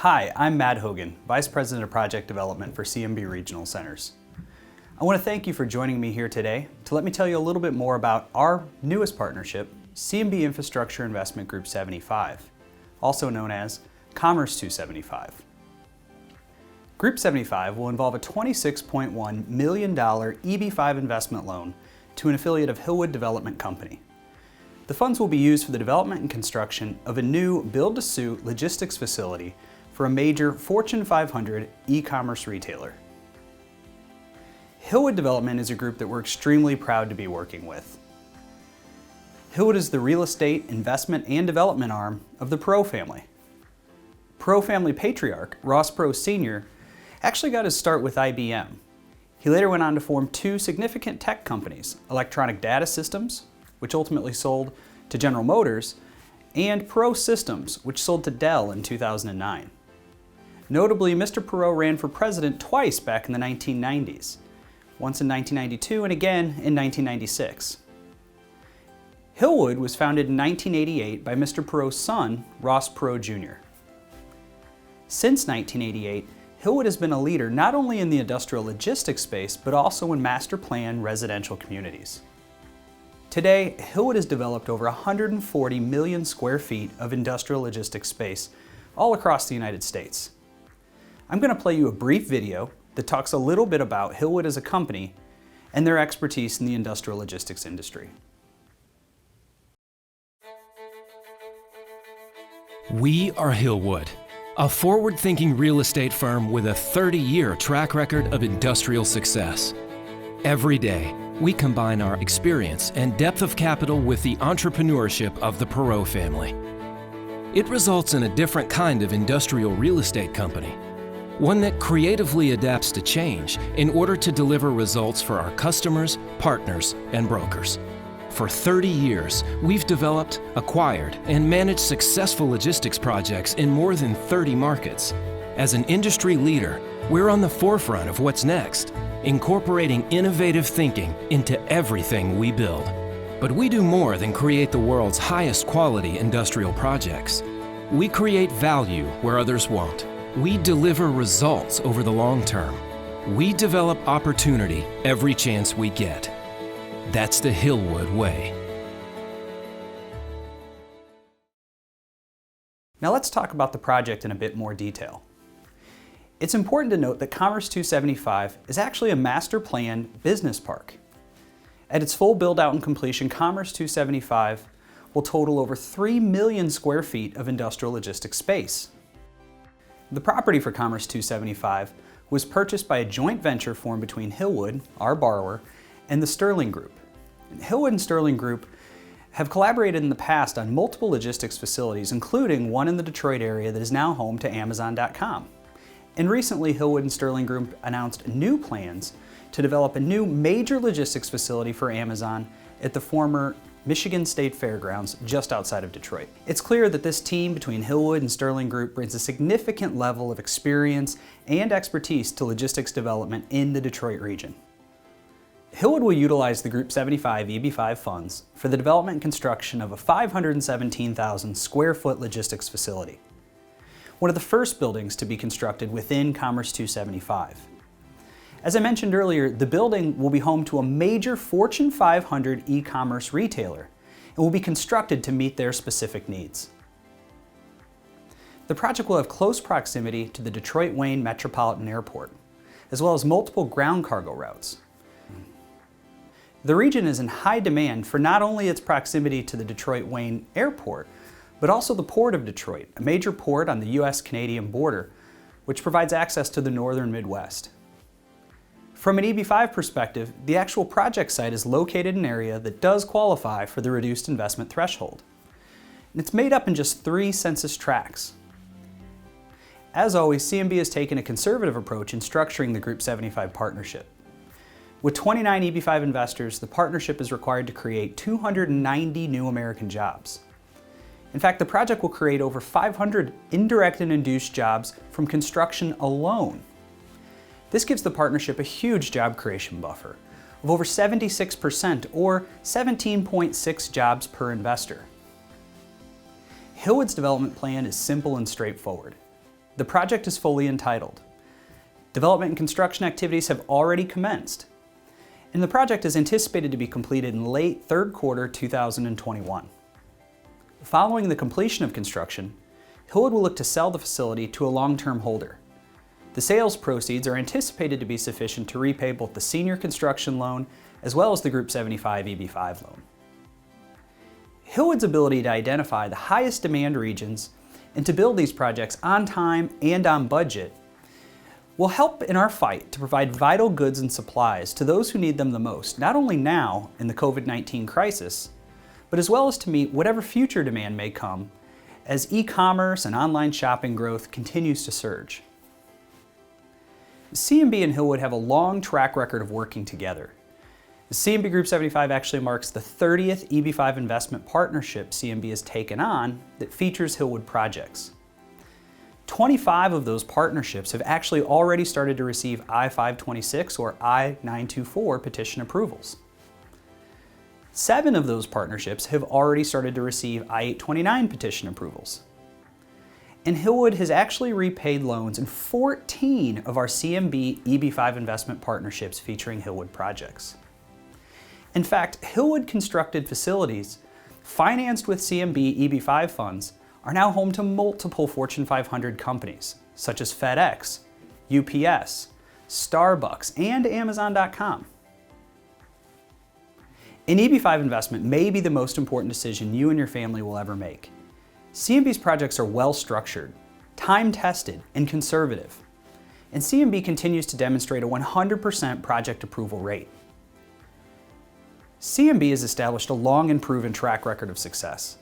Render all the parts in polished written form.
Hi, I'm Matt Hogan, Vice President of Project Development for CMB Regional Centers. I want to thank you for joining me here today to let me tell you a little bit more about our newest partnership, CMB Infrastructure Investment Group 75, also known as Commerce 275. Group 75 will involve a $26.1 million EB5 investment loan to an affiliate of Hillwood Development Company. The funds will be used for the development and construction of a new build-to-suit logistics facility for a major Fortune 500 e-commerce retailer. Hillwood Development is a group that we're extremely proud to be working with. Hillwood is the real estate, investment, and development arm of the Perot family. Perot family patriarch, Ross Perot Sr., actually got his start with IBM. He later went on to form two significant tech companies, Electronic Data Systems, which ultimately sold to General Motors, and Perot Systems, which sold to Dell in 2009. Notably, Mr. Perot ran for president twice back in the 1990s, once in 1992 and again in 1996. Hillwood was founded in 1988 by Mr. Perot's son, Ross Perot Jr. Since 1988, Hillwood has been a leader not only in the industrial logistics space, but also in master plan residential communities. Today, Hillwood has developed over 140 million square feet of industrial logistics space all across the United States. I'm going to play you a brief video that talks a little bit about Hillwood as a company and their expertise in the industrial logistics industry. We are Hillwood, a forward-thinking real estate firm with a 30-year track record of industrial success. Every day, we combine our experience and depth of capital with the entrepreneurship of the Perot family. It results in a different kind of industrial real estate company, one that creatively adapts to change in order to deliver results for our customers, partners, and brokers. For 30 years, we've developed, acquired, and managed successful logistics projects in more than 30 markets. As an industry leader, we're on the forefront of what's next, incorporating innovative thinking into everything we build. But we do more than create the world's highest quality industrial projects. We create value where others won't. We deliver results over the long term. We develop opportunity every chance we get. That's the Hillwood way. Now let's talk about the project in a bit more detail. It's important to note that Commerce 275 is actually a master planned business park. At its full build-out and completion, Commerce 275 will total over 3 million square feet of industrial logistics space. The property for Commerce 275 was purchased by a joint venture formed between Hillwood, our borrower, and the Sterling Group. Hillwood and Sterling Group have collaborated in the past on multiple logistics facilities, including one in the Detroit area that is now home to Amazon.com. And recently, Hillwood and Sterling Group announced new plans to develop a new major logistics facility for Amazon at the former Michigan State Fairgrounds just outside of Detroit. It's clear that this team between Hillwood and Sterling Group brings a significant level of experience and expertise to logistics development in the Detroit region. Hillwood will utilize the Group 75 EB5 funds for the development and construction of a 517,000 square foot logistics facility, one of the first buildings to be constructed within Commerce 275. As I mentioned earlier, the building will be home to a major Fortune 500 e-commerce retailer and will be constructed to meet their specific needs. The project will have close proximity to the Detroit-Wayne Metropolitan Airport, as well as multiple ground cargo routes. The region is in high demand for not only its proximity to the Detroit-Wayne Airport, but also the Port of Detroit, a major port on the US-Canadian border, which provides access to the northern Midwest. From an EB5 perspective, the actual project site is located in an area that does qualify for the reduced investment threshold. And it's made up in just 3 census tracts. As always, CMB has taken a conservative approach in structuring the Group 75 partnership. With 29 EB5 investors, the partnership is required to create 290 new American jobs. In fact, the project will create over 500 indirect and induced jobs from construction alone. This gives the partnership a huge job creation buffer of over 76% or 17.6 jobs per investor. Hillwood's development plan is simple and straightforward. The project is fully entitled. Development and construction activities have already commenced, and the project is anticipated to be completed in late third quarter 2021. Following the completion of construction, Hillwood will look to sell the facility to a long-term holder. The sales proceeds are anticipated to be sufficient to repay both the senior construction loan as well as the Group 75 EB5 loan. Hillwood's ability to identify the highest demand regions and to build these projects on time and on budget will help in our fight to provide vital goods and supplies to those who need them the most, not only now in the COVID-19 crisis, but as well as to meet whatever future demand may come as e-commerce and online shopping growth continues to surge. CMB and Hillwood have a long track record of working together. The CMB Group 75 actually marks the 30th EB5 investment partnership CMB has taken on that features Hillwood projects. 25 of those partnerships have actually already started to receive I-526 or I-924 petition approvals. 7 of those partnerships have already started to receive I-829 petition approvals. And Hillwood has actually repaid loans in 14 of our CMB EB5 investment partnerships featuring Hillwood projects. In fact, Hillwood constructed facilities financed with CMB EB5 funds are now home to multiple Fortune 500 companies, such as FedEx, UPS, Starbucks, and Amazon.com. An EB5 investment may be the most important decision you and your family will ever make. CMB's projects are well structured, time-tested, and conservative, and CMB continues to demonstrate a 100% project approval rate. CMB has established a long and proven track record of success,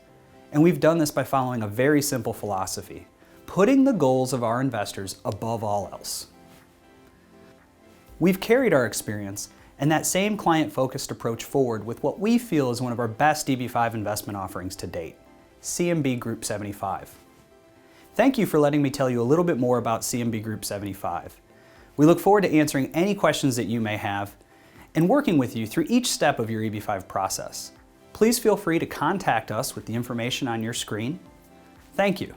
and we've done this by following a very simple philosophy: putting the goals of our investors above all else. We've carried our experience and that same client-focused approach forward with what we feel is one of our best EB5 investment offerings to date, CMB Group 75. Thank you for letting me tell you a little bit more about CMB Group 75. We look forward to answering any questions that you may have and working with you through each step of your EB5 process. Please feel free to contact us with the information on your screen. Thank you.